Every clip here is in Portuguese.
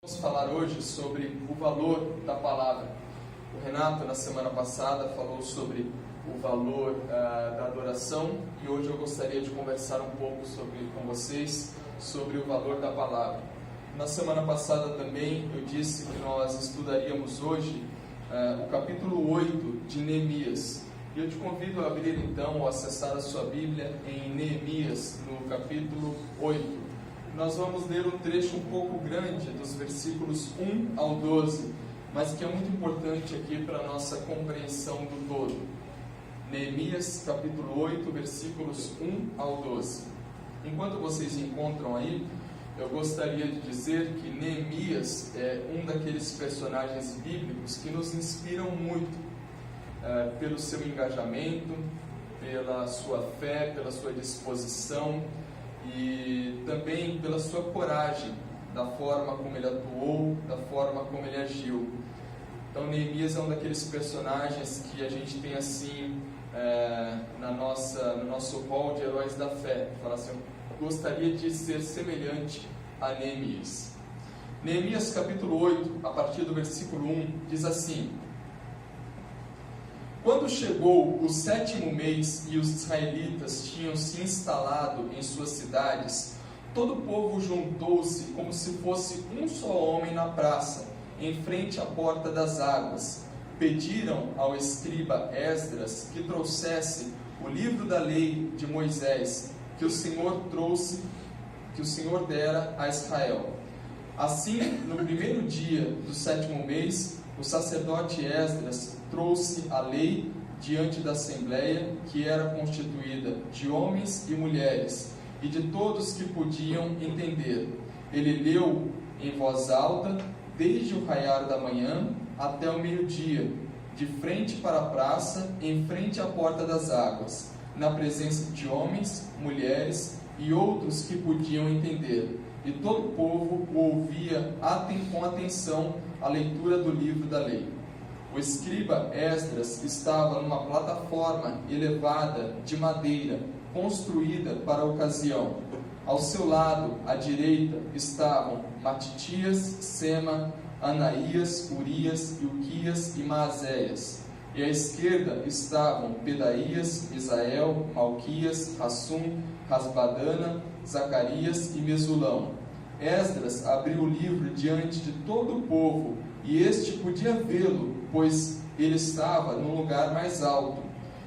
Vamos falar hoje sobre o valor da palavra. O Renato, na semana passada, falou sobre o valor da adoração e hoje eu gostaria de conversar um pouco com vocês sobre o valor da palavra. Na semana passada também eu disse que nós estudaríamos hoje o capítulo 8 de Neemias. E eu te convido a abrir então ou acessar a sua Bíblia em Neemias, no capítulo 8. Nós vamos ler um trecho um pouco grande, dos versículos 1 ao 12, mas que é muito importante aqui para a nossa compreensão do todo. Neemias, capítulo 8, versículos 1 ao 12. Enquanto vocês encontram aí, eu gostaria de dizer que Neemias é um daqueles personagens bíblicos que nos inspiram muito, pelo seu engajamento, pela sua fé, pela sua disposição, e também pela sua coragem, da forma como ele atuou, da forma como ele agiu. Então Neemias é um daqueles personagens que a gente tem assim no nosso hall de heróis da fé. Fala assim, eu gostaria de ser semelhante a Neemias. Neemias capítulo 8, a partir do versículo 1, diz assim: Quando chegou o 7º mês e os israelitas tinham se instalado em suas cidades, todo o povo juntou-se como se fosse um só homem na praça, em frente à porta das águas. Pediram ao escriba Esdras que trouxesse o livro da lei de Moisés, que o Senhor dera a Israel. Assim, no primeiro dia do 7º mês, o sacerdote Esdras trouxe a lei diante da assembleia, que era constituída de homens e mulheres, e de todos que podiam entender. Ele leu em voz alta, desde o raiar da manhã até o meio-dia, de frente para a praça, em frente à porta das águas, na presença de homens, mulheres e outros que podiam entender. E todo o povo o ouvia com atenção a leitura do livro da lei. O escriba Esdras estava numa plataforma elevada de madeira, construída para a ocasião. Ao seu lado, à direita, estavam Matitias, Sema, Anaías, Urias, Ilquias e Maazéias. E à esquerda estavam Pedaías, Isael, Malquias, Hassum, Rasbadana, Zacarias e Mesulão. Esdras abriu o livro diante de todo o povo, e este podia vê-lo, pois ele estava no lugar mais alto.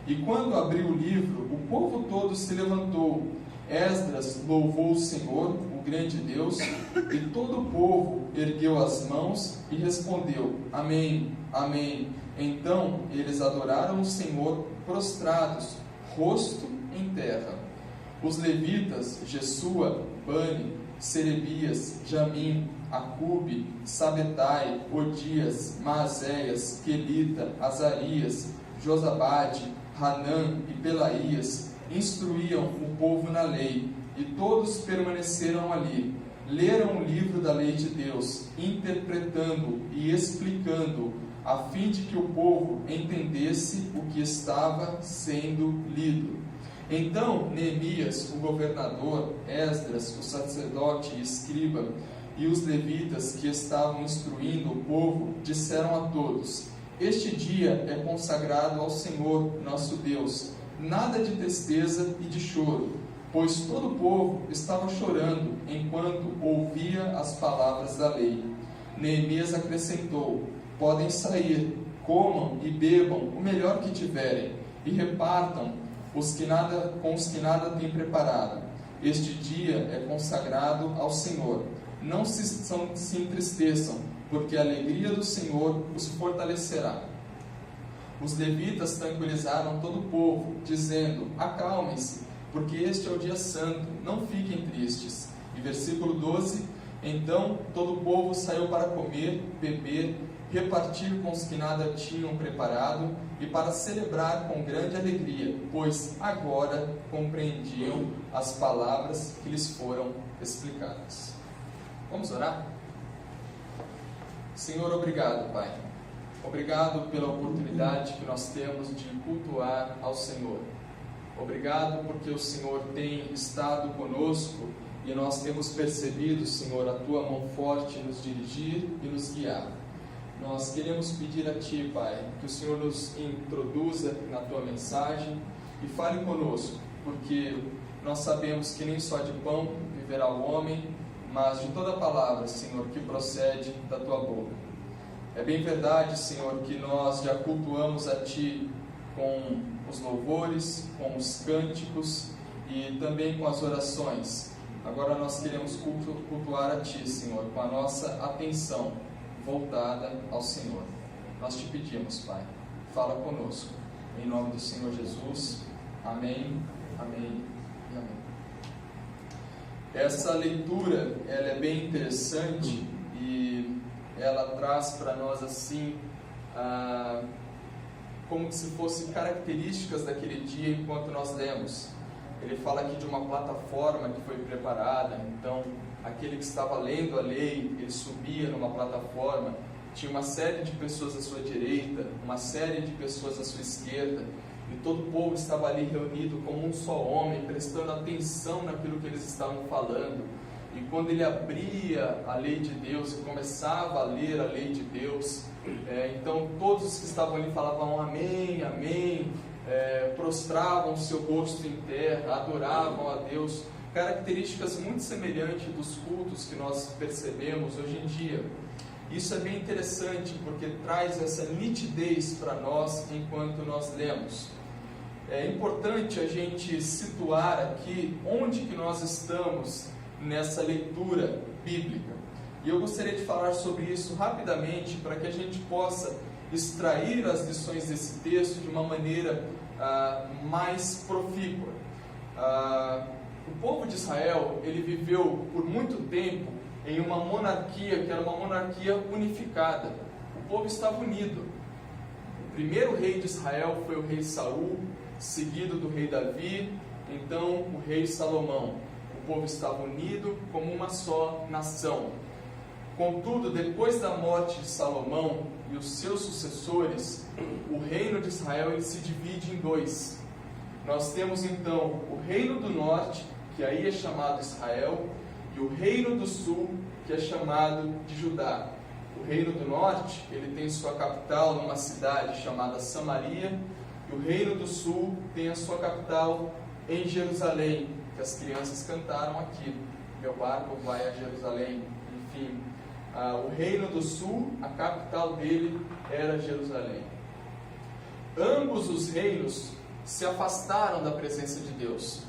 E quando abriu o livro, o povo todo se levantou. Esdras louvou o Senhor, o grande Deus, e todo o povo ergueu as mãos e respondeu: Amém, Amém. Então eles adoraram o Senhor prostrados, rosto em terra. Os levitas, Jesua, Bani, Serebias, Jamim, Acube, Sabetai, Odias, Maazéias, Quelita, Azarias, Josabade, Hanã e Pelaías instruíam o povo na lei, e todos permaneceram ali. Leram o livro da lei de Deus, interpretando e explicando, a fim de que o povo entendesse o que estava sendo lido. Então Neemias, o governador, Esdras, o sacerdote e escriba, e os levitas que estavam instruindo o povo, disseram a todos: Este dia é consagrado ao Senhor, nosso Deus, nada de tristeza e de choro, pois todo o povo estava chorando enquanto ouvia as palavras da lei. Neemias acrescentou: Podem sair, comam e bebam o melhor que tiverem, e repartam com os que nada têm preparado. Este dia é consagrado ao Senhor. Não se entristeçam, porque a alegria do Senhor os fortalecerá. Os levitas tranquilizaram todo o povo, dizendo: Acalmem-se, porque este é o dia santo, não fiquem tristes. E versículo 12: Então todo o povo saiu para comer, beber, repartir com os que nada tinham preparado, e para celebrar com grande alegria, pois agora compreendiam as palavras que lhes foram explicadas. Vamos orar? Senhor, obrigado, Pai. Obrigado pela oportunidade que nós temos de cultuar ao Senhor. Obrigado porque o Senhor tem estado conosco e nós temos percebido, Senhor, a Tua mão forte nos dirigir e nos guiar. Nós queremos pedir a Ti, Pai, que o Senhor nos introduza na Tua mensagem e fale conosco, porque nós sabemos que nem só de pão viverá o homem, mas de toda palavra, Senhor, que procede da Tua boca. É bem verdade, Senhor, que nós já cultuamos a Ti com os louvores, com os cânticos e também com as orações. Agora nós queremos cultuar a Ti, Senhor, com a nossa atenção voltada ao Senhor. Nós Te pedimos, Pai, fala conosco. Em nome do Senhor Jesus. Amém, amém e amém. Essa leitura, ela é bem interessante e ela traz para nós assim, como se fossem características daquele dia enquanto nós lemos. Ele fala aqui de uma plataforma que foi preparada, então aquele que estava lendo a lei, ele subia numa plataforma, tinha uma série de pessoas à sua direita, uma série de pessoas à sua esquerda, e todo o povo estava ali reunido como um só homem, prestando atenção naquilo que eles estavam falando. E quando ele abria a lei de Deus e começava a ler a lei de Deus, então todos os que estavam ali falavam amém, amém, prostravam o seu rosto em terra, adoravam a Deus. Características muito semelhantes dos cultos que nós percebemos hoje em dia. Isso é bem interessante porque traz essa nitidez para nós enquanto nós lemos. É importante a gente situar aqui onde que nós estamos nessa leitura bíblica. E eu gostaria de falar sobre isso rapidamente para que a gente possa extrair as lições desse texto de uma maneira mais profícua. O povo de Israel, ele viveu por muito tempo em uma monarquia que era uma monarquia unificada. O povo estava unido. O primeiro rei de Israel foi o rei Saul, seguido do rei Davi, então o rei Salomão. O povo estava unido como uma só nação. Contudo, depois da morte de Salomão e os seus sucessores, o reino de Israel ele se divide em dois. Nós temos então o reino do norte, que aí é chamado Israel, e o reino do sul, que é chamado de Judá. O reino do norte, ele tem sua capital numa cidade chamada Samaria, e o reino do sul tem a sua capital em Jerusalém, que as crianças cantaram aqui. Meu barco vai a Jerusalém. Enfim, o reino do sul, a capital dele era Jerusalém. Ambos os reinos se afastaram da presença de Deus.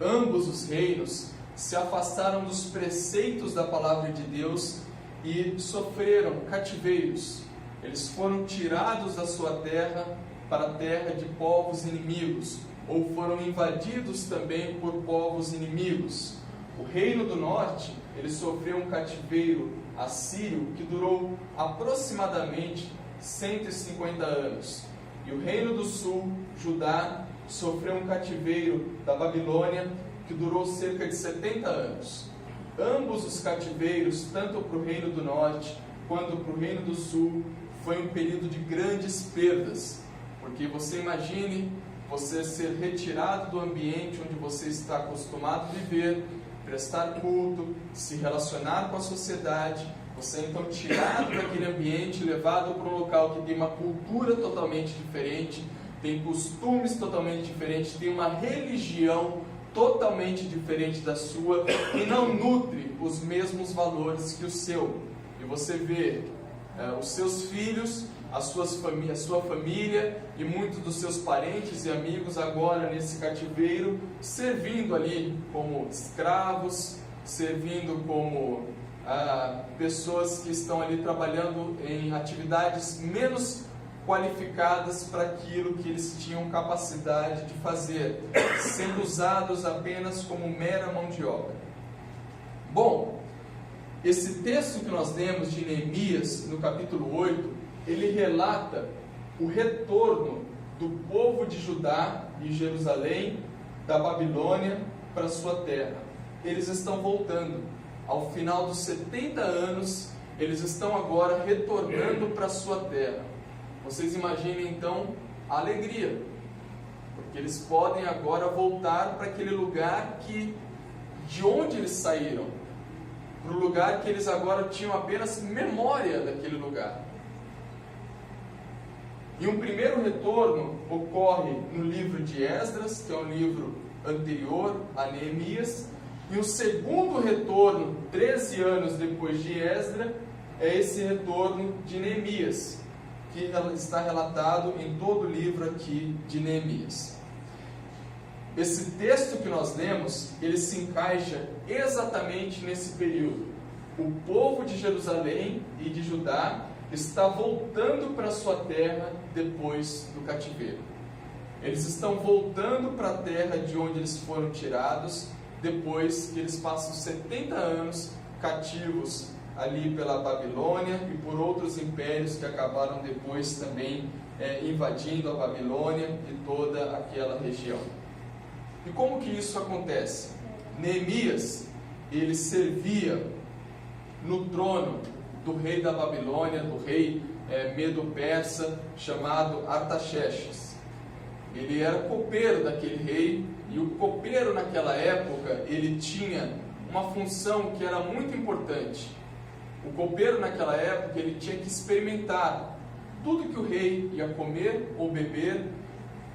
Ambos os reinos se afastaram dos preceitos da palavra de Deus e sofreram cativeiros. Eles foram tirados da sua terra para a terra de povos inimigos, ou foram invadidos também por povos inimigos. O reino do norte, ele sofreu um cativeiro assírio que durou aproximadamente 150 anos. E o reino do sul, Judá, sofreu um cativeiro da Babilônia que durou cerca de 70 anos. Ambos os cativeiros, tanto para o reino do norte quanto para o reino do sul, foi um período de grandes perdas. Porque você imagine você ser retirado do ambiente onde você está acostumado a viver, prestar culto, se relacionar com a sociedade, você é então tirado daquele ambiente, levado para um local que tem uma cultura totalmente diferente, tem costumes totalmente diferentes, tem uma religião totalmente diferente da sua e não nutre os mesmos valores que o seu. E você vê os seus filhos, a sua família e muitos dos seus parentes e amigos agora nesse cativeiro, servindo ali como escravos, servindo como pessoas que estão ali trabalhando em atividades menos qualificadas para aquilo que eles tinham capacidade de fazer, sendo usados apenas como mera mão de obra. Bom, esse texto que nós lemos de Neemias, no capítulo 8, ele relata o retorno do povo de Judá e Jerusalém, da Babilônia, para sua terra. Eles estão voltando. Ao final dos 70 anos, eles estão agora retornando para sua terra. Vocês imaginem então a alegria, porque eles podem agora voltar para aquele lugar que de onde eles saíram, para o lugar que eles agora tinham apenas memória daquele lugar. E um primeiro retorno ocorre no livro de Esdras, que é um livro anterior a Neemias, e o segundo retorno, 13 anos depois de Esdras, é esse retorno de Neemias, que está relatado em todo o livro aqui de Neemias. Esse texto que nós lemos, ele se encaixa exatamente nesse período. O povo de Jerusalém e de Judá está voltando para sua terra depois do cativeiro. Eles estão voltando para a terra de onde eles foram tirados, depois que eles passam 70 anos cativos ali pela Babilônia e por outros impérios que acabaram depois também invadindo a Babilônia e toda aquela região. E como que isso acontece? Neemias, ele servia no trono do rei da Babilônia, do rei medo-persa, chamado Artaxerxes. Ele era copeiro daquele rei, e o copeiro naquela época, ele tinha uma função que era muito importante. O copeiro naquela época, ele tinha que experimentar tudo que o rei ia comer ou beber,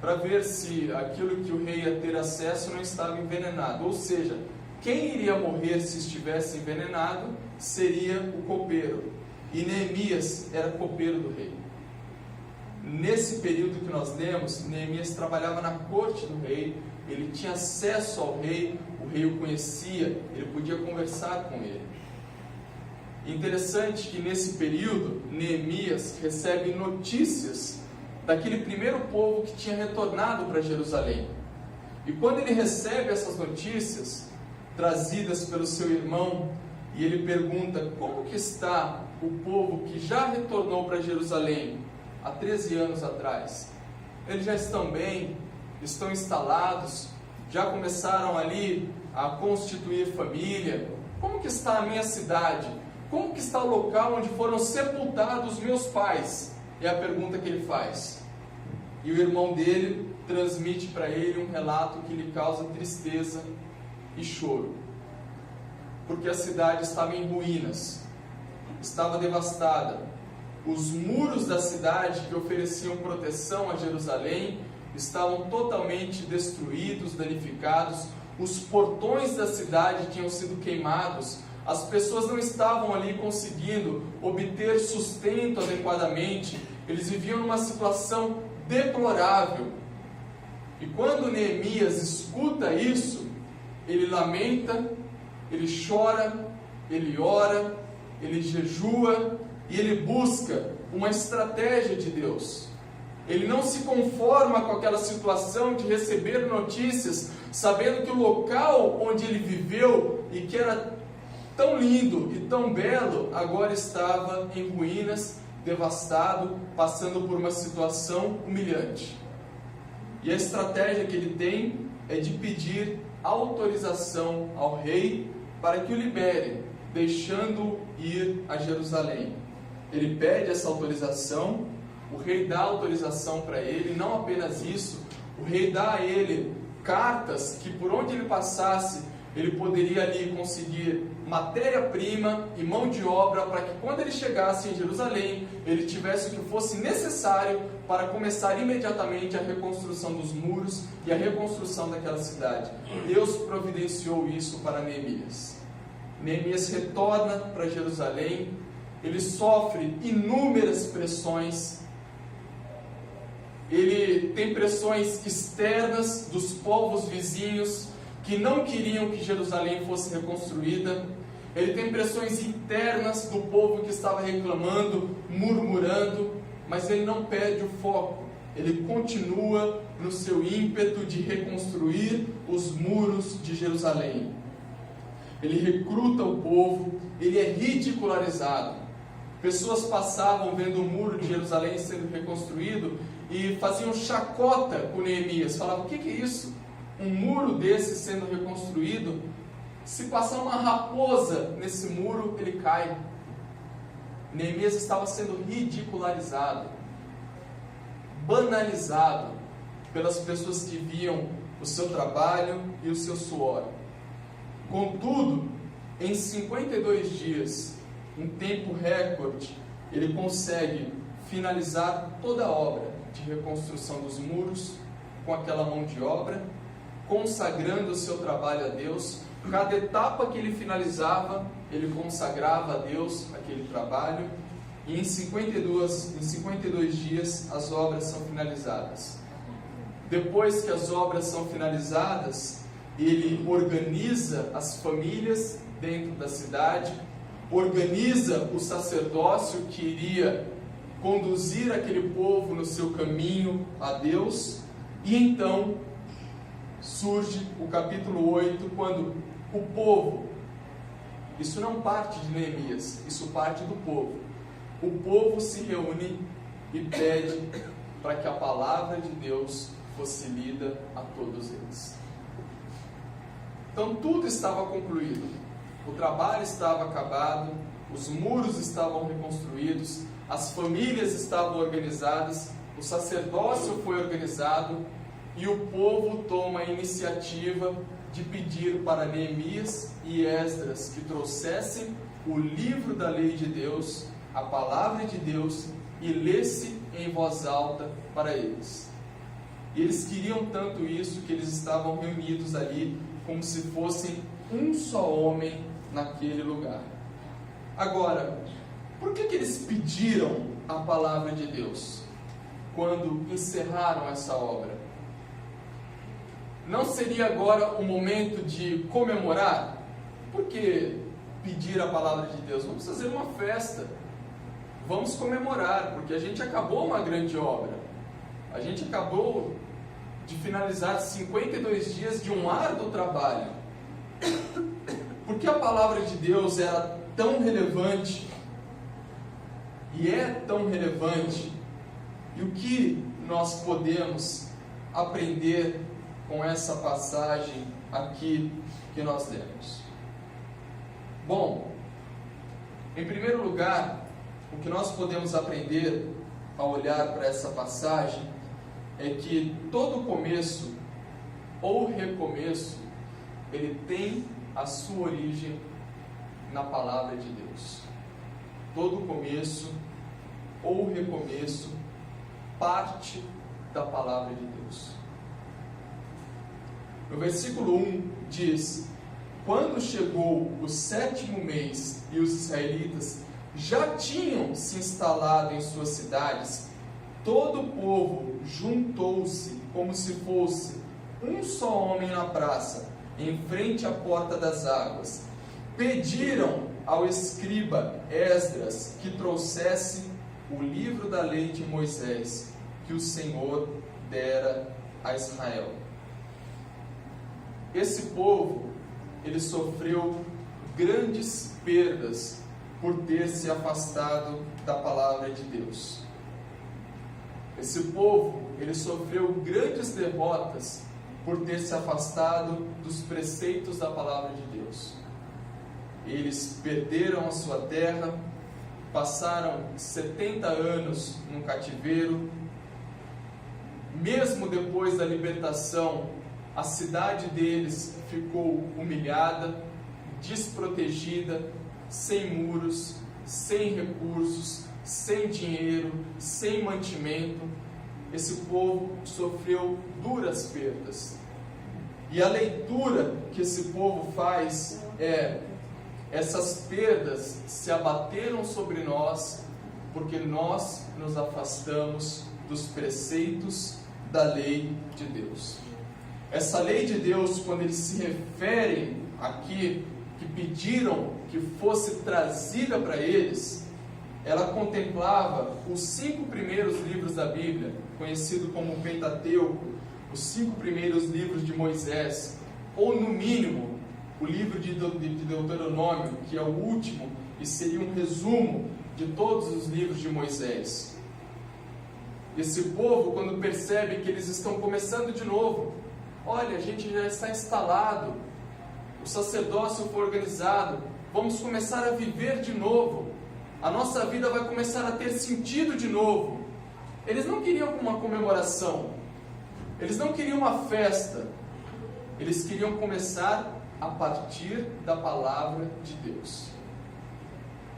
para ver se aquilo que o rei ia ter acesso não estava envenenado. Ou seja, quem iria morrer se estivesse envenenado seria o copeiro. E Neemias era copeiro do rei. Nesse período que nós lemos, Neemias trabalhava na corte do rei, ele tinha acesso ao rei, o rei o conhecia, ele podia conversar com ele. Interessante que nesse período, Neemias recebe notícias daquele primeiro povo que tinha retornado para Jerusalém. E quando ele recebe essas notícias, trazidas pelo seu irmão, e ele pergunta como que está o povo que já retornou para Jerusalém há 13 anos atrás. Eles já estão bem, estão instalados, já começaram ali a constituir família. Como que está a minha cidade? Como que está o local onde foram sepultados meus pais? É a pergunta que ele faz. E o irmão dele transmite para ele um relato que lhe causa tristeza e choro. Porque a cidade estava em ruínas, estava devastada. Os muros da cidade que ofereciam proteção a Jerusalém estavam totalmente destruídos, danificados. Os portões da cidade tinham sido queimados. As pessoas não estavam ali conseguindo obter sustento adequadamente. Eles viviam numa situação deplorável. E quando Neemias escuta isso, ele lamenta, ele chora, ele ora, ele jejua e ele busca uma estratégia de Deus. Ele não se conforma com aquela situação de receber notícias, sabendo que o local onde ele viveu e que era tão lindo e tão belo, agora estava em ruínas, devastado, passando por uma situação humilhante. E a estratégia que ele tem é de pedir autorização ao rei para que o libere, deixando-o ir a Jerusalém. Ele pede essa autorização, o rei dá autorização para ele, não apenas isso, o rei dá a ele cartas que por onde ele passasse, ele poderia ali conseguir matéria-prima e mão de obra para que quando ele chegasse em Jerusalém, ele tivesse o que fosse necessário para começar imediatamente a reconstrução dos muros e a reconstrução daquela cidade. Deus providenciou isso para Neemias. Neemias retorna para Jerusalém, ele sofre inúmeras pressões, ele tem pressões externas dos povos vizinhos, que não queriam que Jerusalém fosse reconstruída. Ele tem pressões internas do povo que estava reclamando, murmurando, mas ele não perde o foco. Ele continua no seu ímpeto de reconstruir os muros de Jerusalém. Ele recruta o povo, ele é ridicularizado. Pessoas passavam vendo o muro de Jerusalém sendo reconstruído e faziam chacota com Neemias. Falavam, o que é isso? Um muro desse sendo reconstruído, se passar uma raposa nesse muro, ele cai. Neemias estava sendo ridicularizado, banalizado pelas pessoas que viam o seu trabalho e o seu suor. Contudo, em 52 dias, um tempo recorde, ele consegue finalizar toda a obra de reconstrução dos muros com aquela mão de obra, consagrando o seu trabalho a Deus. Cada etapa que ele finalizava, ele consagrava a Deus aquele trabalho, e em 52 dias as obras são finalizadas. Depois que as obras são finalizadas, ele organiza as famílias dentro da cidade, organiza o sacerdócio que iria conduzir aquele povo no seu caminho a Deus, e então surge o capítulo 8, quando o povo, isso não parte de Neemias, isso parte do povo, o povo se reúne e pede para que a palavra de Deus fosse lida a todos eles. Então tudo estava concluído, o trabalho estava acabado, os muros estavam reconstruídos, as famílias estavam organizadas, o sacerdócio foi organizado, e o povo toma a iniciativa de pedir para Neemias e Esdras que trouxessem o livro da lei de Deus, a palavra de Deus, e lesse em voz alta para eles. E eles queriam tanto isso que eles estavam reunidos ali como se fossem um só homem naquele lugar. Agora, por que eles pediram a palavra de Deus quando encerraram essa obra? Não seria agora o momento de comemorar? Por que pedir a palavra de Deus? Vamos fazer uma festa, vamos comemorar, porque a gente acabou uma grande obra, a gente acabou de finalizar 52 dias de um árduo trabalho. Porque a palavra de Deus era tão relevante, e é tão relevante, e o que nós podemos aprender com essa passagem aqui que nós lemos? Bom, em primeiro lugar, o que nós podemos aprender ao olhar para essa passagem é que todo começo ou recomeço, ele tem a sua origem na palavra de Deus. Todo começo ou recomeço parte da palavra de Deus. No versículo 1 diz: quando chegou o 7º mês e os israelitas já tinham se instalado em suas cidades, todo o povo juntou-se como se fosse um só homem na praça, em frente à porta das águas. Pediram ao escriba Esdras que trouxesse o livro da lei de Moisés, que o Senhor dera a Israel. Esse povo, ele sofreu grandes perdas por ter se afastado da palavra de Deus. Esse povo, ele sofreu grandes derrotas por ter se afastado dos preceitos da palavra de Deus. Eles perderam a sua terra, passaram 70 anos no cativeiro. Mesmo depois da libertação, a cidade deles ficou humilhada, desprotegida, sem muros, sem recursos, sem dinheiro, sem mantimento. Esse povo sofreu duras perdas. E a leitura que esse povo faz é: essas perdas se abateram sobre nós porque nós nos afastamos dos preceitos da lei de Deus. Essa lei de Deus, quando eles se referem aqui, que pediram que fosse trazida para eles, ela contemplava os 5 primeiros livros da Bíblia, conhecido como o Pentateuco, os 5 primeiros livros de Moisés, ou no mínimo, o livro de Deuteronômio, que é o último, e seria um resumo de todos os livros de Moisés. Esse povo, quando percebe que eles estão começando de novo, olha, a gente já está instalado, o sacerdócio foi organizado, vamos começar a viver de novo, a nossa vida vai começar a ter sentido de novo. Eles não queriam uma comemoração, eles não queriam uma festa, eles queriam começar a partir da palavra de Deus.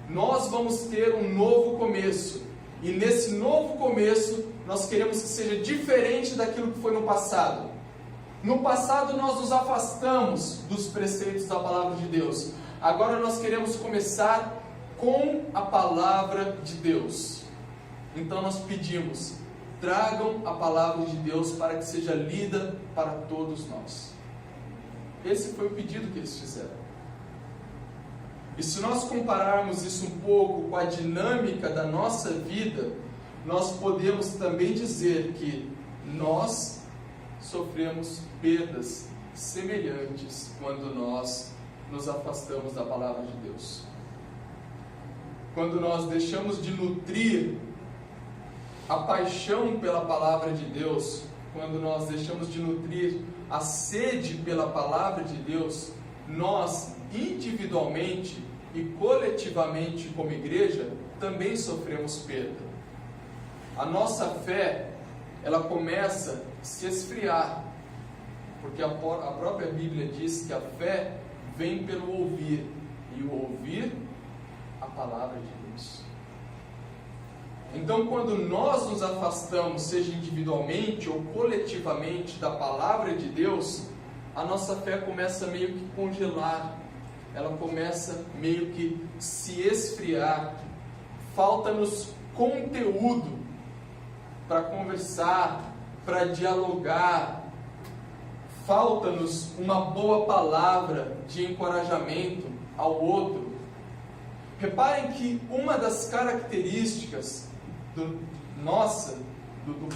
Nós vamos ter um novo começo, e nesse novo começo nós queremos que seja diferente daquilo que foi no passado. No passado nós nos afastamos dos preceitos da palavra de Deus. Agora nós queremos começar com a palavra de Deus. Então nós pedimos, tragam a palavra de Deus para que seja lida para todos nós. Esse foi o pedido que eles fizeram. E se nós compararmos isso um pouco com a dinâmica da nossa vida, nós podemos também dizer que nós sofremos perdas semelhantes quando nós nos afastamos da palavra de Deus. Quando nós deixamos de nutrir a paixão pela palavra de Deus, quando nós deixamos de nutrir a sede pela palavra de Deus, nós individualmente e coletivamente como igreja também sofremos perda. A nossa fé, ela começa a se esfriar, porque a própria Bíblia diz que a fé vem pelo ouvir, e o ouvir a palavra de Deus. Então, quando nós nos afastamos, seja individualmente ou coletivamente, da palavra de Deus, a nossa fé começa meio que congelar, ela começa meio que se esfriar. Falta-nos conteúdo para conversar, para dialogar. Falta-nos uma boa palavra de encorajamento ao outro. Reparem que uma das características do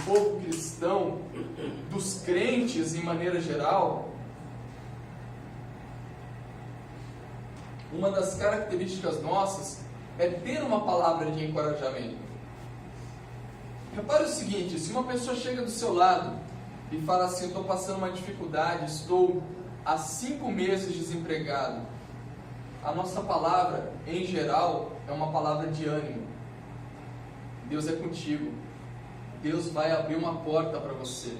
povo cristão, dos crentes em maneira geral, uma das características nossas é ter uma palavra de encorajamento. Repare o seguinte, se uma pessoa chega do seu lado e fala assim, estou passando uma dificuldade, estou há 5 meses desempregado, a nossa palavra, em geral, é uma palavra de ânimo. Deus é contigo. Deus vai abrir uma porta para você.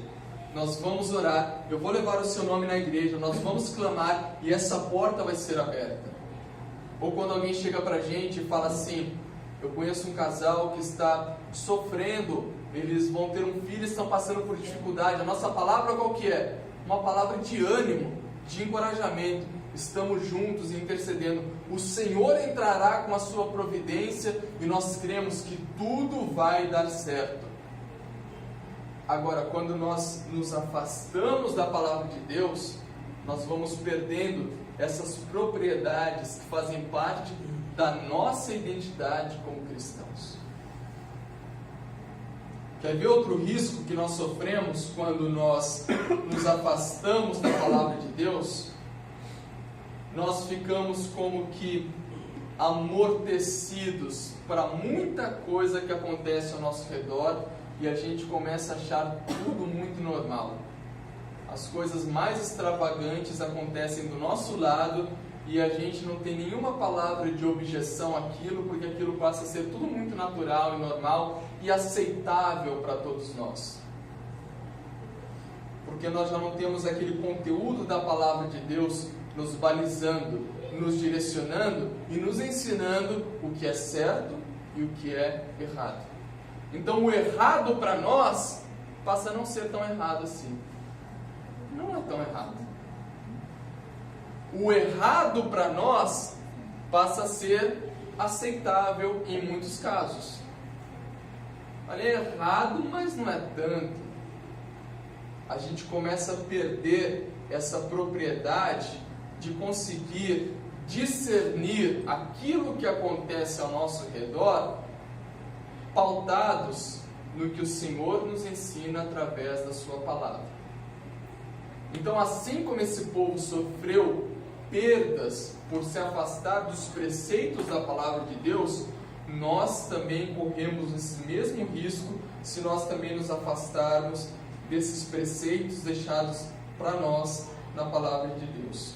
Nós vamos orar. Eu vou levar o seu nome na igreja. Nós vamos clamar e essa porta vai ser aberta. Ou quando alguém chega para a gente e fala assim, eu conheço um casal que está sofrendo, eles vão ter um filho e estão passando por dificuldade. A nossa palavra qual que é? Uma palavra de ânimo, de encorajamento. Estamos juntos intercedendo. O Senhor entrará com a sua providência e nós cremos que tudo vai dar certo. Agora, quando nós nos afastamos da palavra de Deus, nós vamos perdendo essas propriedades que fazem parte da nossa identidade como cristãos. Quer ver outro risco que nós sofremos quando nós nos afastamos da palavra de Deus? Nós ficamos como que amortecidos para muita coisa que acontece ao nosso redor e a gente começa a achar tudo muito normal. As coisas mais extravagantes acontecem do nosso lado e a gente não tem nenhuma palavra de objeção àquilo, porque aquilo passa a ser tudo muito natural e normal e aceitável para todos nós. Porque nós já não temos aquele conteúdo da palavra de Deus nos balizando, nos direcionando e nos ensinando o que é certo e o que é errado. Então o errado para nós passa a não ser tão errado assim. Não é tão errado. O errado para nós passa a ser aceitável em muitos casos. Olha, é errado, mas não é tanto. A gente começa a perder essa propriedade de conseguir discernir aquilo que acontece ao nosso redor, pautados no que o Senhor nos ensina através da sua palavra. Então, assim como esse povo sofreu perdas por se afastar dos preceitos da palavra de Deus, nós também corremos esse mesmo risco se nós também nos afastarmos desses preceitos deixados para nós na palavra de Deus.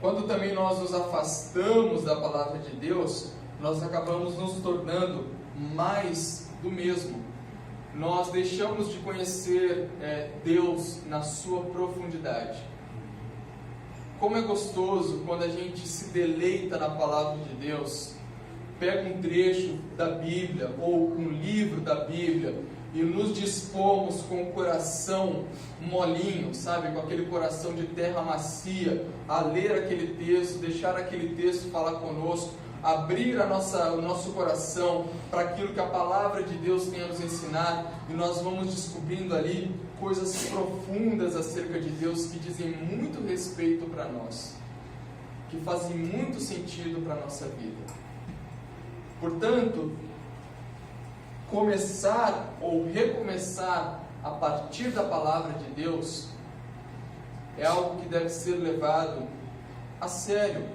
Quando também nós nos afastamos da palavra de Deus, nós acabamos nos tornando mais do mesmo. Nós deixamos de conhecer Deus na sua profundidade. como é gostoso quando a gente se deleita na palavra de Deus, pega um trecho da Bíblia ou um livro da Bíblia e nos dispomos com o coração molinho, sabe, com aquele coração de terra macia, a ler aquele texto, deixar aquele texto falar conosco, abrir o nosso coração para aquilo que a palavra de Deus tem a nos ensinar, e nós vamos descobrindo ali coisas profundas acerca de Deus que dizem muito respeito para nós, que fazem muito sentido para a nossa vida. Portanto, começar ou recomeçar a partir da palavra de Deus é algo que deve ser levado a sério.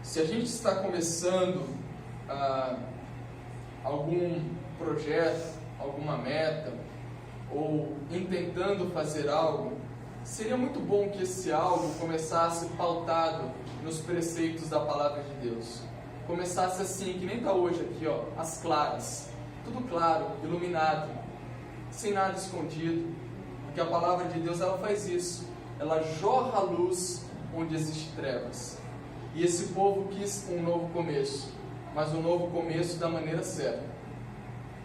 Se a gente está começando algum projeto, alguma meta, ou intentando fazer algo, seria muito bom que esse algo começasse pautado nos preceitos da palavra de Deus. Começasse assim, que nem está hoje aqui, ó, às claras, tudo claro, iluminado, sem nada escondido, porque a palavra de Deus, ela faz isso, ela jorra a luz onde existe trevas. E esse povo quis um novo começo, mas um novo começo da maneira certa.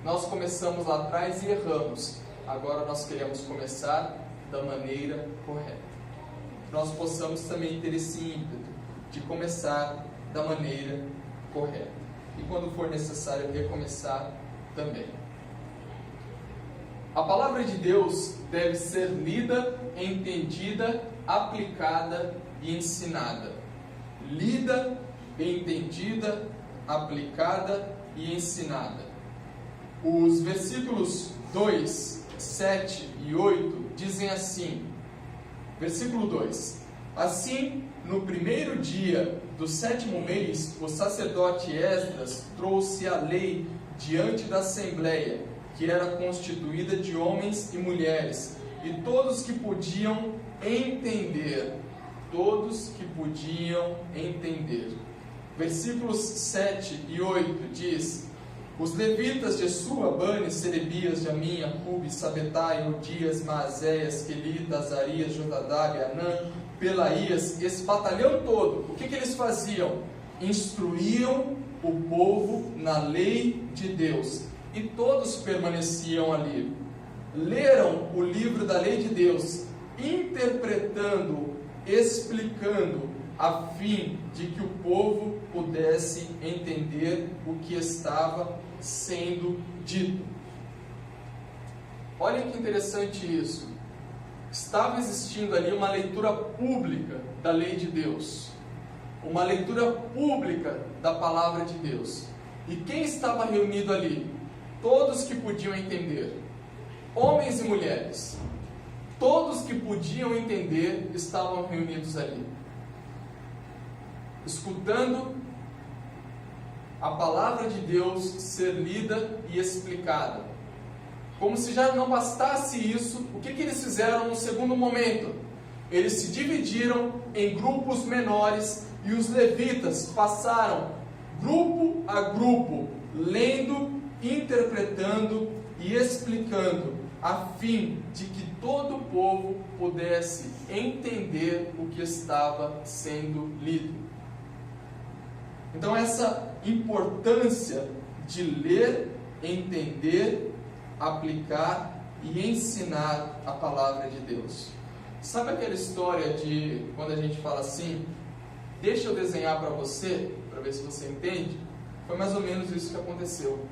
Nós começamos lá atrás e erramos, agora nós queremos começar da maneira correta. Nós possamos também ter esse ímpeto de começar da maneira correta, e quando for necessário recomeçar também. A palavra de Deus deve ser lida, entendida, aplicada e ensinada. Lida, entendida, aplicada e ensinada. Os versículos 2, 7 e 8 dizem assim, versículo 2: Assim, no primeiro dia do 7º mês, o sacerdote Esdras trouxe a lei diante da assembleia, que era constituída de homens e mulheres, e todos que podiam entender. Todos que podiam entender. Versículos 7 e 8 diz: Os levitas de Sua, Bani, Serebias, Jamim, Acube, Sabetai, Odias, Maazéias, Quelita, Azarias, Jodadab, Anã, Pelaías, esse batalhão todo, o que eles faziam? Instruíam o povo na lei de Deus, e todos permaneciam ali. Leram o livro da lei de Deus, interpretando, explicando, a fim de que o povo pudesse entender o que estava sendo dito. Olhem que interessante isso. Estava existindo ali uma leitura pública da lei de Deus, uma leitura pública da palavra de Deus. E quem estava reunido ali? Todos que podiam entender, homens e mulheres. Todos que podiam entender estavam reunidos ali, escutando a palavra de Deus ser lida e explicada. Como se já não bastasse isso, o que eles fizeram no segundo momento? Eles se dividiram em grupos menores e os levitas passaram grupo a grupo, lendo, interpretando e explicando, a fim de que todo o povo pudesse entender o que estava sendo lido. Então, essa importância de ler, entender, aplicar e ensinar a palavra de Deus. Sabe aquela história de quando a gente fala assim, deixa eu desenhar para você, para ver se você entende? Foi mais ou menos isso que aconteceu.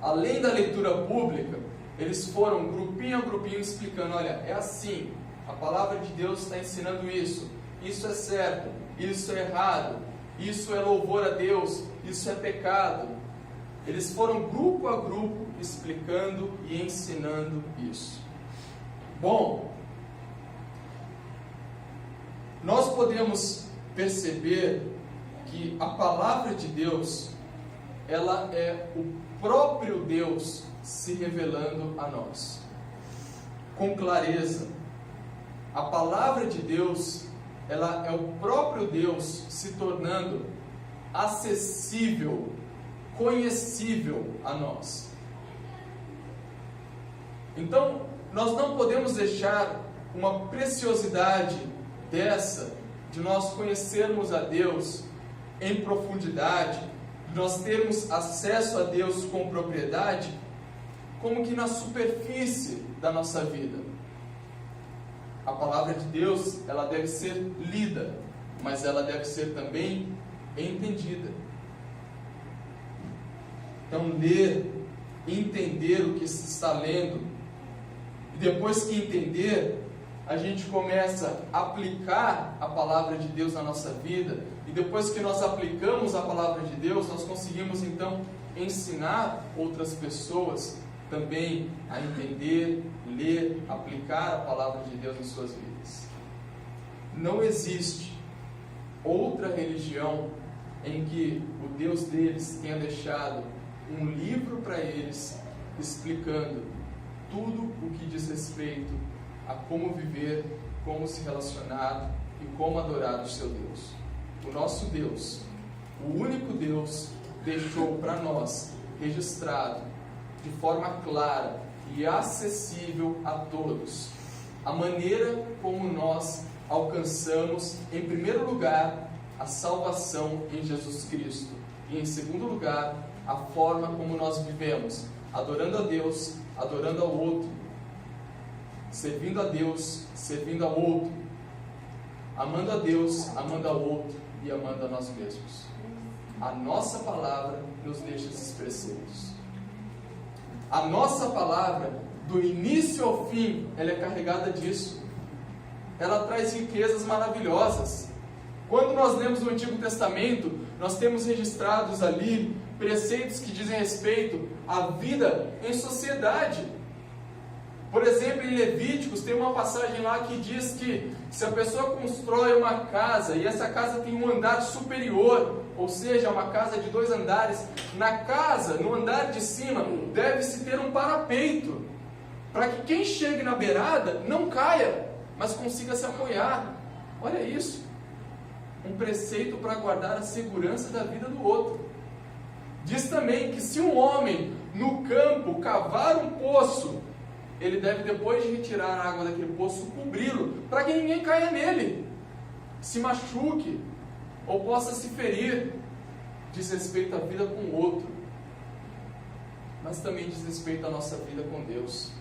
Além da leitura pública, eles foram grupinho a grupinho explicando, olha, é assim, a palavra de Deus está ensinando isso é certo, isso é errado, isso é louvor a Deus, isso é pecado. Eles foram grupo a grupo explicando e ensinando isso. Bom, nós podemos perceber que a palavra de Deus, ela é o próprio Deus se revelando a nós, com clareza. A palavra de Deus, ela é o próprio Deus se tornando acessível, conhecível a nós. Então, nós não podemos deixar uma preciosidade dessa, de nós conhecermos a Deus em profundidade, de nós termos acesso a Deus com propriedade, como que na superfície da nossa vida. A palavra de Deus, ela deve ser lida, mas ela deve ser também entendida. Então, ler, entender o que se está lendo, e depois que entender, a gente começa a aplicar a palavra de Deus na nossa vida, e depois que nós aplicamos a palavra de Deus, nós conseguimos então ensinar outras pessoas também a entender, ler, aplicar a palavra de Deus em suas vidas. Não existe outra religião em que o Deus deles tenha deixado um livro para eles explicando tudo o que diz respeito a como viver, como se relacionar e como adorar o seu Deus. O nosso Deus, o único Deus, deixou para nós registrado de forma clara e acessível a todos a maneira como nós alcançamos, em primeiro lugar, a salvação em Jesus Cristo, e em segundo lugar, a forma como nós vivemos, adorando a Deus, adorando ao outro, servindo a Deus, servindo ao outro, amando a Deus, amando ao outro e amando a nós mesmos. A nossa palavra nos deixa esses preceitos. A nossa palavra, do início ao fim, ela é carregada disso. Ela traz riquezas maravilhosas. Quando nós lemos o Antigo Testamento, nós temos registrados ali preceitos que dizem respeito à vida em sociedade. Por exemplo, em Levíticos tem uma passagem lá que diz que se a pessoa constrói uma casa e essa casa tem um andar superior, ou seja, uma casa de 2 andares, na casa, no andar de cima, deve-se ter um parapeito, para que quem chegue na beirada não caia, mas consiga se apoiar. Olha isso, um preceito para guardar a segurança da vida do outro. Diz também que se um homem no campo cavar um poço, ele deve, depois de retirar a água daquele poço, cobri-lo, para que ninguém caia nele, se machuque, ou possa se ferir. Diz respeito à vida com o outro, mas também diz respeito à nossa vida com Deus.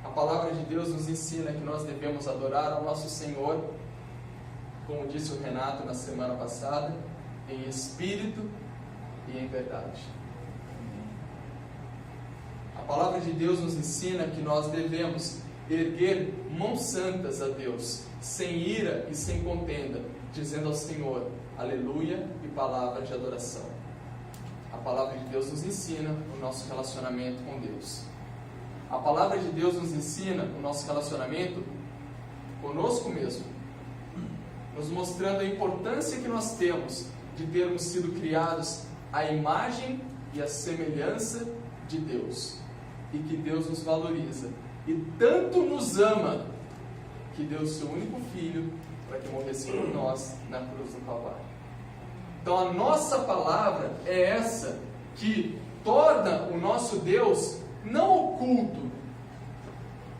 A palavra de Deus nos ensina que nós devemos adorar ao nosso Senhor, como disse o Renato na semana passada, em espírito e em verdade. A palavra de Deus nos ensina que nós devemos erguer mãos santas a Deus, sem ira e sem contenda, dizendo ao Senhor, aleluia, e palavra de adoração. A palavra de Deus nos ensina o nosso relacionamento com Deus. A palavra de Deus nos ensina o nosso relacionamento conosco mesmo, nos mostrando a importância que nós temos de termos sido criados à imagem e à semelhança de Deus, e que Deus nos valoriza e tanto nos ama que deu o seu único filho para que morresse por nós na cruz do Calvário. Então a nossa palavra é essa que torna o nosso Deus não oculto,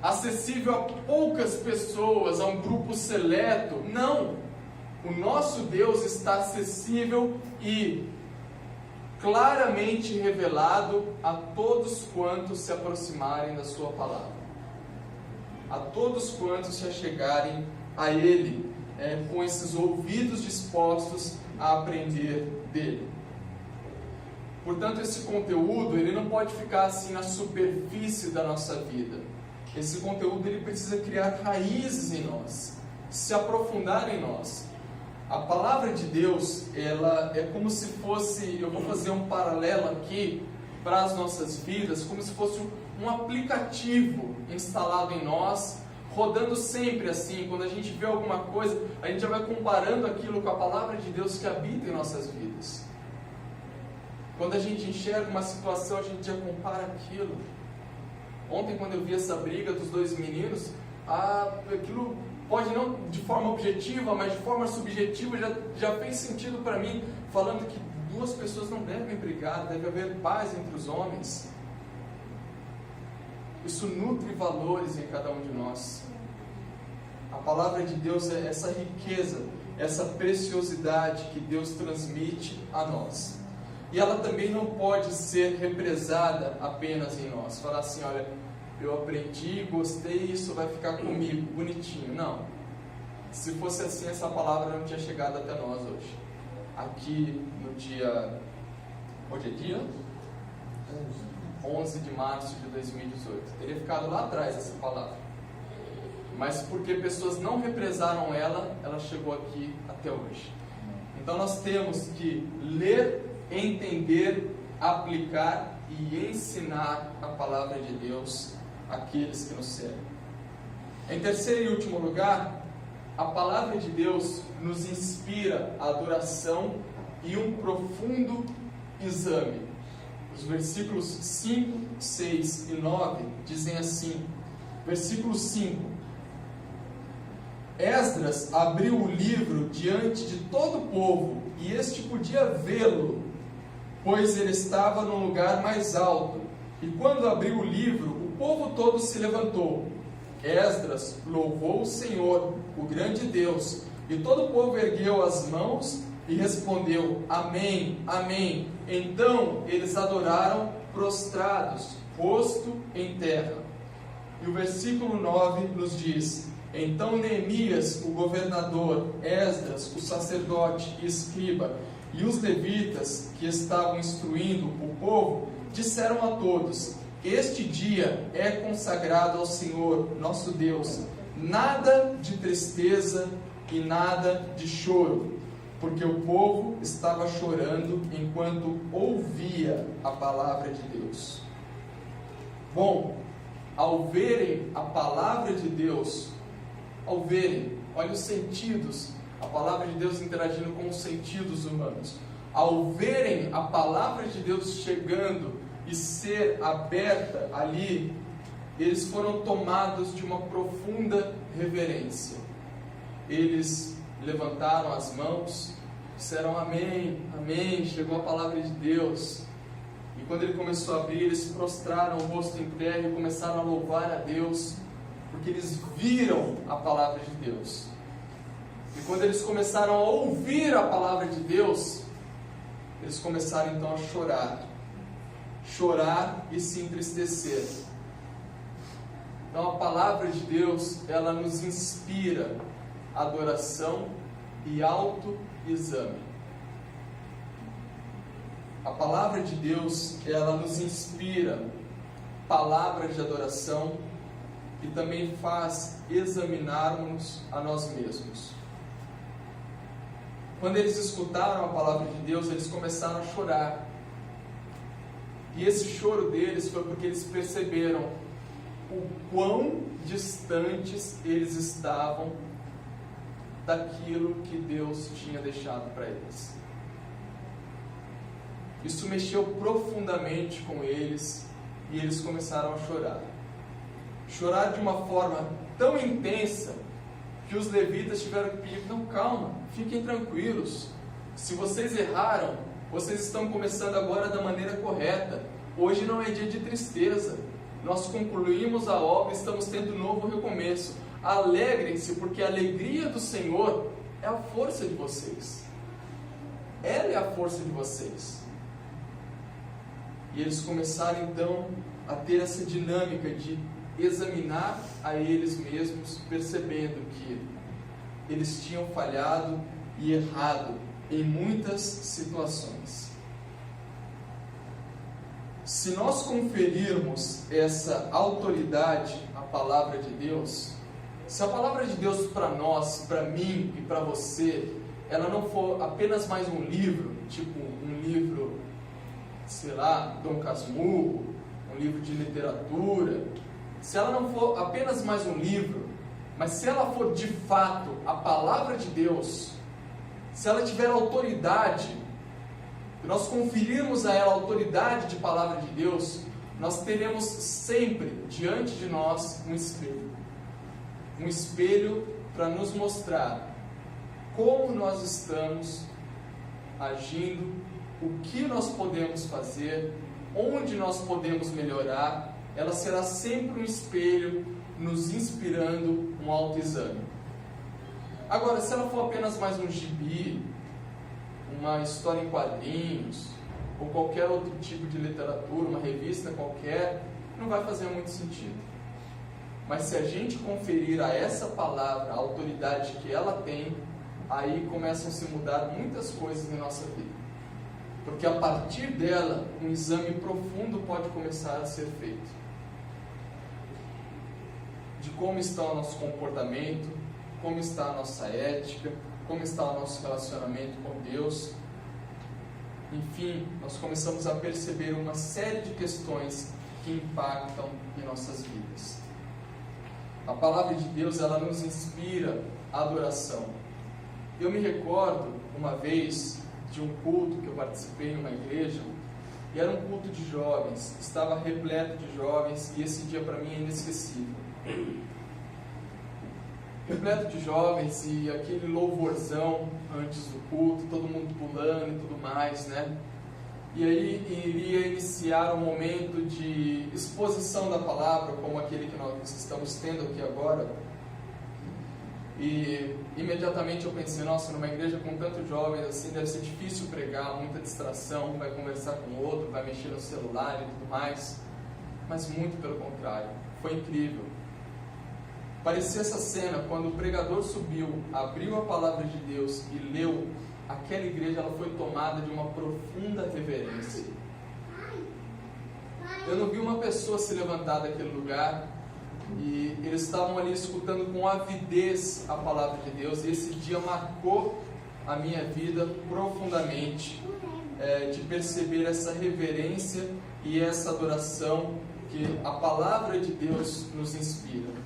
acessível a poucas pessoas, a um grupo seleto. Não! O nosso Deus está acessível e claramente revelado a todos quantos se aproximarem da sua palavra, a todos quantos se achegarem a Ele, com esses ouvidos dispostos a aprender dele. Portanto, esse conteúdo, ele não pode ficar assim na superfície da nossa vida. Esse conteúdo, ele precisa criar raízes em nós, se aprofundar em nós. A palavra de Deus, ela é como se fosse, eu vou fazer um paralelo aqui para as nossas vidas, como se fosse um aplicativo instalado em nós, rodando sempre assim. Quando a gente vê alguma coisa, a gente já vai comparando aquilo com a palavra de Deus que habita em nossas vidas. Quando a gente enxerga uma situação, a gente já compara aquilo. Ontem, quando eu vi essa briga dos 2 meninos, aquilo pode não de forma objetiva, mas de forma subjetiva já fez sentido para mim, falando que 2 pessoas não devem brigar, deve haver paz entre os homens. isso nutre valores em cada um de nós. A palavra de Deus é essa riqueza, essa preciosidade que Deus transmite a nós. E ela também não pode ser represada apenas em nós. Falar assim, olha, eu aprendi, gostei, isso vai ficar comigo, bonitinho. Não. Se fosse assim, essa palavra não tinha chegado até nós hoje. Aqui no dia... Hoje é dia? 11 de março de 2018. Teria ficado lá atrás essa palavra. Mas porque pessoas não represaram ela, ela chegou aqui até hoje. Então nós temos que ler, entender, aplicar e ensinar a palavra de Deus àqueles que nos servem. Em terceiro e último lugar, a palavra de Deus nos inspira a adoração e um profundo exame. Os versículos 5, 6 e 9 dizem assim. Versículo 5: Esdras abriu o livro diante de todo o povo, e este podia vê-lo, pois ele estava num lugar mais alto. E quando abriu o livro, o povo todo se levantou. Esdras louvou o Senhor, o grande Deus, e todo o povo ergueu as mãos e respondeu: Amém, Amém. Então eles adoraram prostrados, rosto em terra. E o versículo 9 nos diz: Então Neemias, o governador, Esdras, o sacerdote e escriba, e os levitas que estavam instruindo o povo, disseram a todos: Este dia é consagrado ao Senhor, nosso Deus. Nada de tristeza e nada de choro, porque o povo estava chorando enquanto ouvia a palavra de Deus. Bom, ao verem a palavra de Deus, olha os sentidos, a palavra de Deus interagindo com os sentidos humanos. Ao verem a palavra de Deus chegando e ser aberta ali, eles foram tomados de uma profunda reverência. Eles levantaram as mãos, disseram Amém, Amém, chegou a palavra de Deus. E quando ele começou a abrir, eles prostraram o rosto em terra e começaram a louvar a Deus, porque eles viram a palavra de Deus. E quando eles começaram a ouvir a palavra de Deus, eles começaram então a chorar e se entristecer. Então a palavra de Deus, ela nos inspira adoração e autoexame. A palavra de Deus, ela nos inspira palavras de adoração e também faz examinarmos a nós mesmos. Quando eles escutaram a palavra de Deus, eles começaram a chorar. E esse choro deles foi porque eles perceberam o quão distantes eles estavam daquilo que Deus tinha deixado para eles. Isso mexeu profundamente com eles e eles começaram a chorar. Chorar de uma forma tão intensa que os levitas tiveram que pedir: não, calma, fiquem tranquilos. Se vocês erraram, vocês estão começando agora da maneira correta. Hoje não é dia de tristeza. Nós concluímos a obra e estamos tendo um novo recomeço. Alegrem-se, porque a alegria do Senhor é a força de vocês. Ela é a força de vocês. E eles começaram então a ter essa dinâmica de examinar a eles mesmos, percebendo que eles tinham falhado e errado em muitas situações. Se nós conferirmos essa autoridade à palavra de Deus, se a palavra de Deus para nós, para mim e para você, ela não for apenas mais um livro, tipo um livro, sei lá, Dom Casmurro, um livro de literatura, se ela não for apenas mais um livro, mas se ela for de fato a palavra de Deus, se ela tiver autoridade, e nós conferirmos a ela a autoridade de palavra de Deus, nós teremos sempre diante de nós um espelho para nos mostrar como nós estamos agindo, o que nós podemos fazer, onde nós podemos melhorar ela será sempre um espelho nos inspirando um autoexame. Agora, se ela for apenas mais um gibi, uma história em quadrinhos, ou qualquer outro tipo de literatura, uma revista qualquer, não vai fazer muito sentido. Mas se a gente conferir a essa palavra a autoridade que ela tem, aí começam a se mudar muitas coisas na nossa vida. Porque a partir dela, um exame profundo pode começar a ser feito. De como está o nosso comportamento, como está a nossa ética, como está o nosso relacionamento com Deus. Enfim, nós começamos a perceber uma série de questões que impactam em nossas vidas. A palavra de Deus, ela nos inspira a adoração. Eu me recordo uma vez de um culto que eu participei numa igreja, e era um culto de jovens, estava repleto de jovens, e esse dia para mim é inesquecível. Repleto de jovens e aquele louvorzão antes do culto, todo mundo pulando e tudo mais, né? E aí iria iniciar um momento de exposição da palavra, como aquele que nós estamos tendo aqui agora. E imediatamente eu pensei, nossa, numa igreja com tantos jovens assim, deve ser difícil pregar, muita distração, um vai conversar com o outro, vai mexer no celular e tudo mais. Mas muito pelo contrário, foi incrível. Parecia essa cena, quando o pregador subiu, abriu a palavra de Deus e leu, aquela igreja ela foi tomada de uma profunda reverência. Eu não vi uma pessoa se levantar daquele lugar, e eles estavam ali escutando com avidez a palavra de Deus, e esse dia marcou a minha vida profundamente, de perceber essa reverência e essa adoração que a palavra de Deus nos inspira.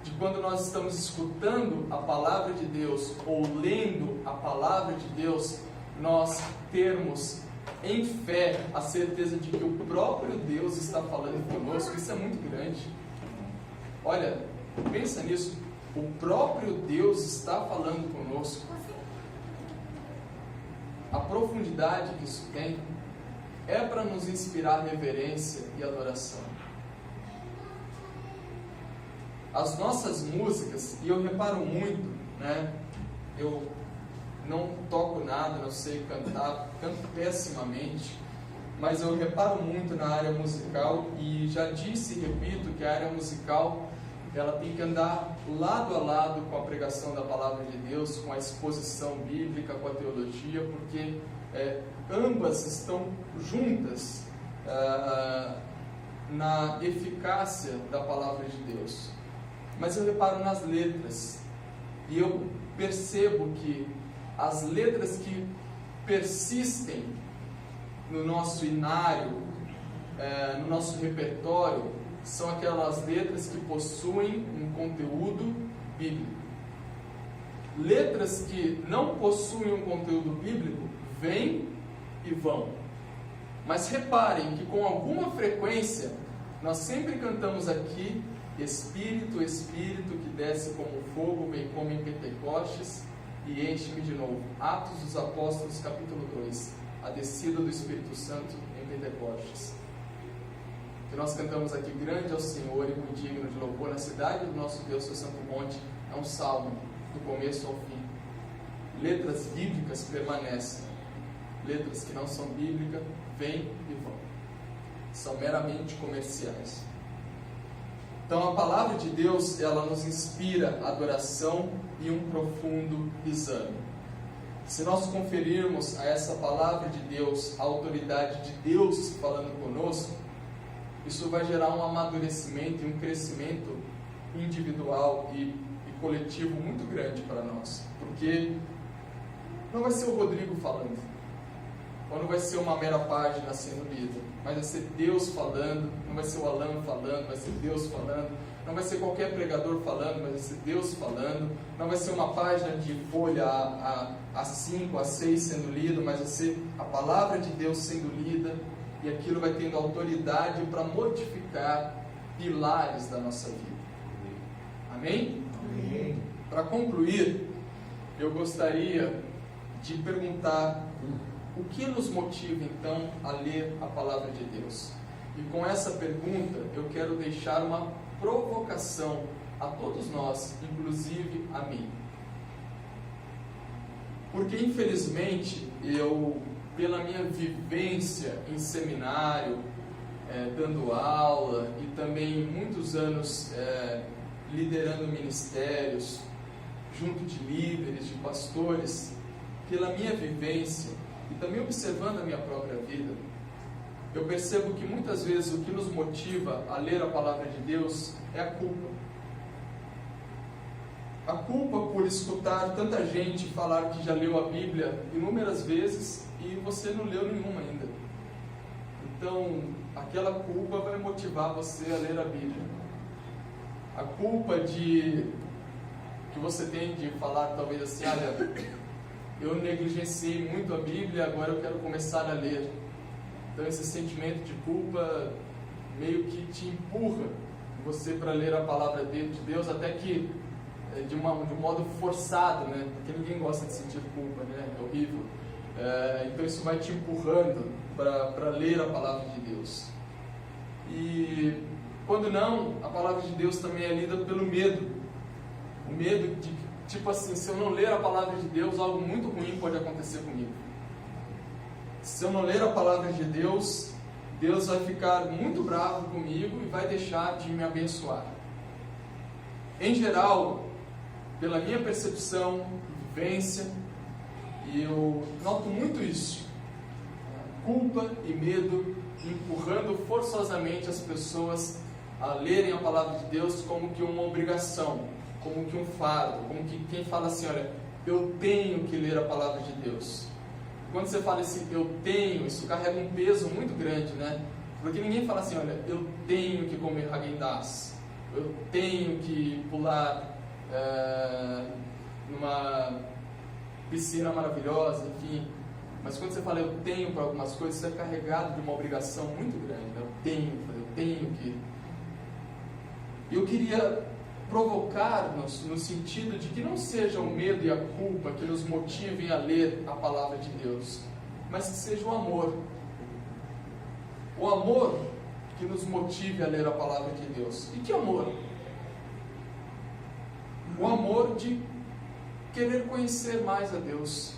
De quando nós estamos escutando a palavra de Deus ou lendo a palavra de Deus, nós termos em fé a certeza de que o próprio Deus está falando conosco. Isso é muito grande. Olha, pensa nisso, o próprio Deus está falando conosco. A profundidade que isso tem é para nos inspirar reverência e adoração. As nossas músicas, e eu reparo muito, né? Eu não toco nada, não sei cantar, canto pessimamente, mas eu reparo muito na área musical, e já disse e repito que a área musical ela tem que andar lado a lado com a pregação da palavra de Deus, com a exposição bíblica, com a teologia, porque ambas estão juntas na eficácia da palavra de Deus. Mas eu reparo nas letras, e eu percebo que as letras que persistem no nosso inário, no nosso repertório, são aquelas letras que possuem um conteúdo bíblico. Letras que não possuem um conteúdo bíblico vêm e vão. Mas reparem que com alguma frequência nós sempre cantamos aqui: Espírito, Espírito que desce como fogo, vem como em Pentecostes e enche-me de novo. Atos dos Apóstolos, capítulo 2, a descida do Espírito Santo em Pentecostes. Que nós cantamos aqui: grande é o Senhor e muito digno de louvor na cidade do nosso Deus, seu santo monte. É um salmo do começo ao fim. Letras bíblicas permanecem, letras que não são bíblicas vêm e vão, são meramente comerciais. Então a palavra de Deus, ela nos inspira adoração e um profundo exame. Se nós conferirmos a essa palavra de Deus a autoridade de Deus falando conosco, isso vai gerar um amadurecimento e um crescimento individual e coletivo muito grande para nós. Porque não vai ser o Rodrigo falando, ou não vai ser uma mera página sendo lida, mas vai ser Deus falando. Não vai ser o Alan falando, vai ser Deus falando. Não vai ser qualquer pregador falando, mas vai ser Deus falando. Não vai ser uma página de folha A5, A6 sendo lido, mas vai ser a palavra de Deus sendo lida, e aquilo vai tendo autoridade para modificar pilares da nossa vida. Amém? Amém. Para concluir, eu gostaria de perguntar: o que nos motiva então a ler a palavra de Deus? E com essa pergunta eu quero deixar uma provocação a todos nós, inclusive a mim. Porque infelizmente eu, pela minha vivência em seminário, dando aula e também muitos anos liderando ministérios, junto de líderes, de pastores, pela minha vivência e também observando a minha própria vida, eu percebo que muitas vezes o que nos motiva a ler a palavra de Deus é a culpa. A culpa por escutar tanta gente falar que já leu a Bíblia inúmeras vezes e você não leu nenhuma ainda. Então, aquela culpa vai motivar você a ler a Bíblia. A culpa que você tem de falar talvez assim, olha, eu negligenciei muito a Bíblia, agora eu quero começar a ler. Então esse sentimento de culpa meio que te empurra você para ler a palavra de Deus, até que de um modo forçado, né? Porque ninguém gosta de sentir culpa, né? É horrível. Então isso vai te empurrando para ler a palavra de Deus. E quando não, a palavra de Deus também é lida pelo medo. O medo de, tipo assim, se eu não ler a palavra de Deus, algo muito ruim pode acontecer comigo. Se eu não ler a palavra de Deus, Deus vai ficar muito bravo comigo e vai deixar de me abençoar. Em geral, pela minha percepção, vivência, e eu noto muito isso. Culpa e medo empurrando forçosamente as pessoas a lerem a palavra de Deus como que uma obrigação, como que um fardo, como que quem fala assim, olha, eu tenho que ler a palavra de Deus. Quando você fala assim, eu tenho, isso carrega um peso muito grande, né? Porque ninguém fala assim, olha, eu tenho que comer Häagen-Dazs, eu tenho que pular numa piscina maravilhosa, enfim. Mas quando você fala eu tenho para algumas coisas, você é carregado de uma obrigação muito grande, né? Eu tenho que... Eu queria provocar-nos no sentido de que não seja o medo e a culpa que nos motivem a ler a palavra de Deus, mas que seja o amor. O amor que nos motive a ler a palavra de Deus. E que amor? O amor de querer conhecer mais a Deus.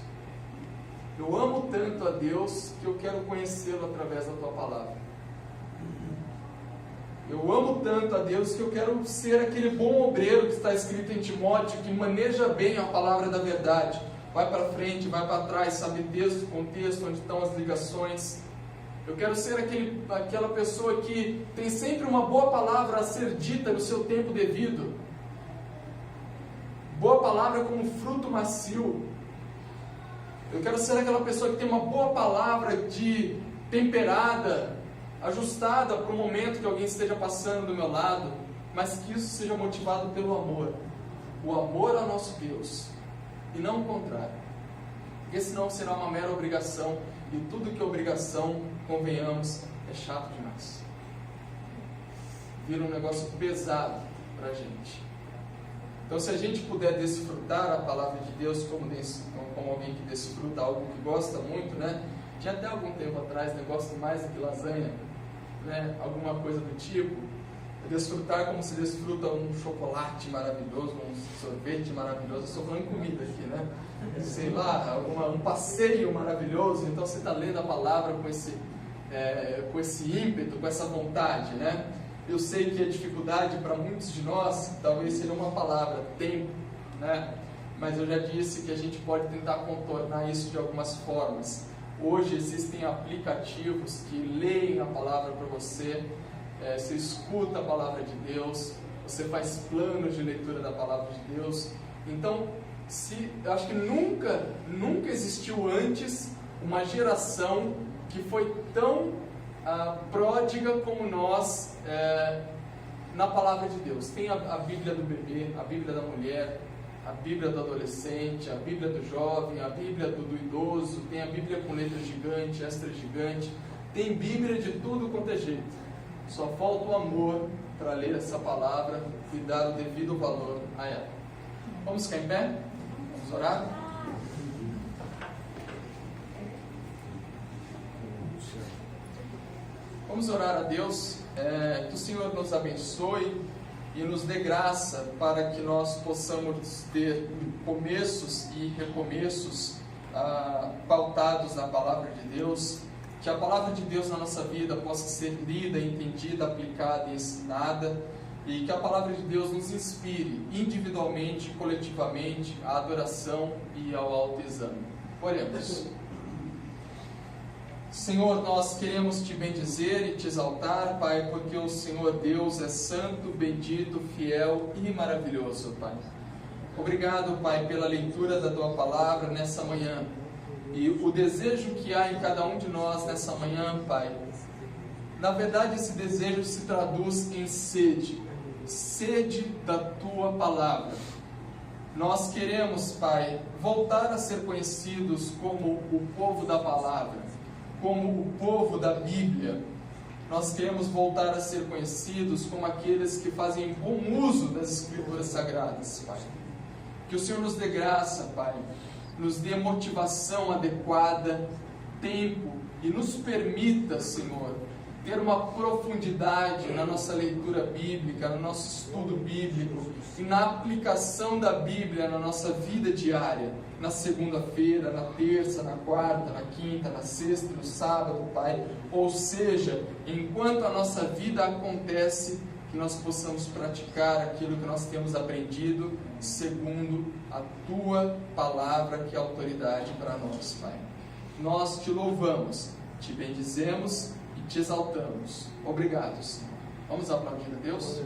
Eu amo tanto a Deus que eu quero conhecê-lo através da tua palavra. Eu amo tanto a Deus que eu quero ser aquele bom obreiro que está escrito em Timóteo, que maneja bem a palavra da verdade. Vai para frente, vai para trás, sabe texto, contexto, onde estão as ligações. Eu quero ser aquela pessoa que tem sempre uma boa palavra a ser dita no seu tempo devido. Boa palavra como fruto macio. Eu quero ser aquela pessoa que tem uma boa palavra de temperada, ajustada para o momento que alguém esteja passando do meu lado, mas que isso seja motivado pelo amor. O amor ao nosso Deus, e não o contrário. Porque senão será uma mera obrigação, e tudo que é obrigação, convenhamos, é chato demais. Vira um negócio pesado para a gente. Então, se a gente puder desfrutar a palavra de Deus como alguém que desfruta algo que gosta muito, né? Tinha até algum tempo atrás, né? Gosto mais do que lasanha, né? Alguma coisa do tipo. Desfrutar como se desfruta um chocolate maravilhoso, um sorvete maravilhoso. Eu estou falando em comida aqui, né? Sei lá, um passeio maravilhoso. Então, você está lendo a palavra com esse ímpeto, com essa vontade, né? Eu sei que a dificuldade para muitos de nós, talvez seja uma palavra, tempo, né? Mas eu já disse que a gente pode tentar contornar isso de algumas formas. Hoje existem aplicativos que leem a palavra para você, você escuta a palavra de Deus, você faz planos de leitura da palavra de Deus. Então, eu acho que nunca existiu antes uma geração que foi tão pródiga como nós na palavra de Deus. Tem a Bíblia do bebê, a Bíblia da mulher, a Bíblia do adolescente, a Bíblia do jovem, a Bíblia do idoso, tem a Bíblia com letra gigante, extra gigante, tem Bíblia de tudo quanto é jeito. Só falta o amor para ler essa palavra e dar o devido valor a ela. Vamos ficar em pé? Vamos orar? Vamos orar a Deus, que o Senhor nos abençoe e nos dê graça para que nós possamos ter começos e recomeços pautados na Palavra de Deus, que a Palavra de Deus na nossa vida possa ser lida, entendida, aplicada e ensinada, e que a Palavra de Deus nos inspire individualmente, coletivamente, à adoração e ao autoexame. Oremos. Senhor, nós queremos Te bendizer e Te exaltar, Pai, porque o Senhor Deus é santo, bendito, fiel e maravilhoso, Pai. Obrigado, Pai, pela leitura da Tua Palavra nessa manhã. E o desejo que há em cada um de nós nessa manhã, Pai, na verdade esse desejo se traduz em sede da Tua Palavra. Nós queremos, Pai, voltar a ser conhecidos como o povo da Palavra, como o povo da Bíblia. Nós queremos voltar a ser conhecidos como aqueles que fazem bom uso das Escrituras Sagradas, Pai. Que o Senhor nos dê graça, Pai, nos dê motivação adequada, tempo, e nos permita, Senhor, ter uma profundidade na nossa leitura bíblica, no nosso estudo bíblico e na aplicação da Bíblia na nossa vida diária, na segunda-feira, na terça, na quarta, na quinta, na sexta, no sábado, Pai. Ou seja, enquanto a nossa vida acontece, que nós possamos praticar aquilo que nós temos aprendido segundo a Tua Palavra, que é autoridade para nós, Pai. Nós Te louvamos, Te bendizemos e Te exaltamos. Obrigado, Senhor. Vamos aplaudir a Deus?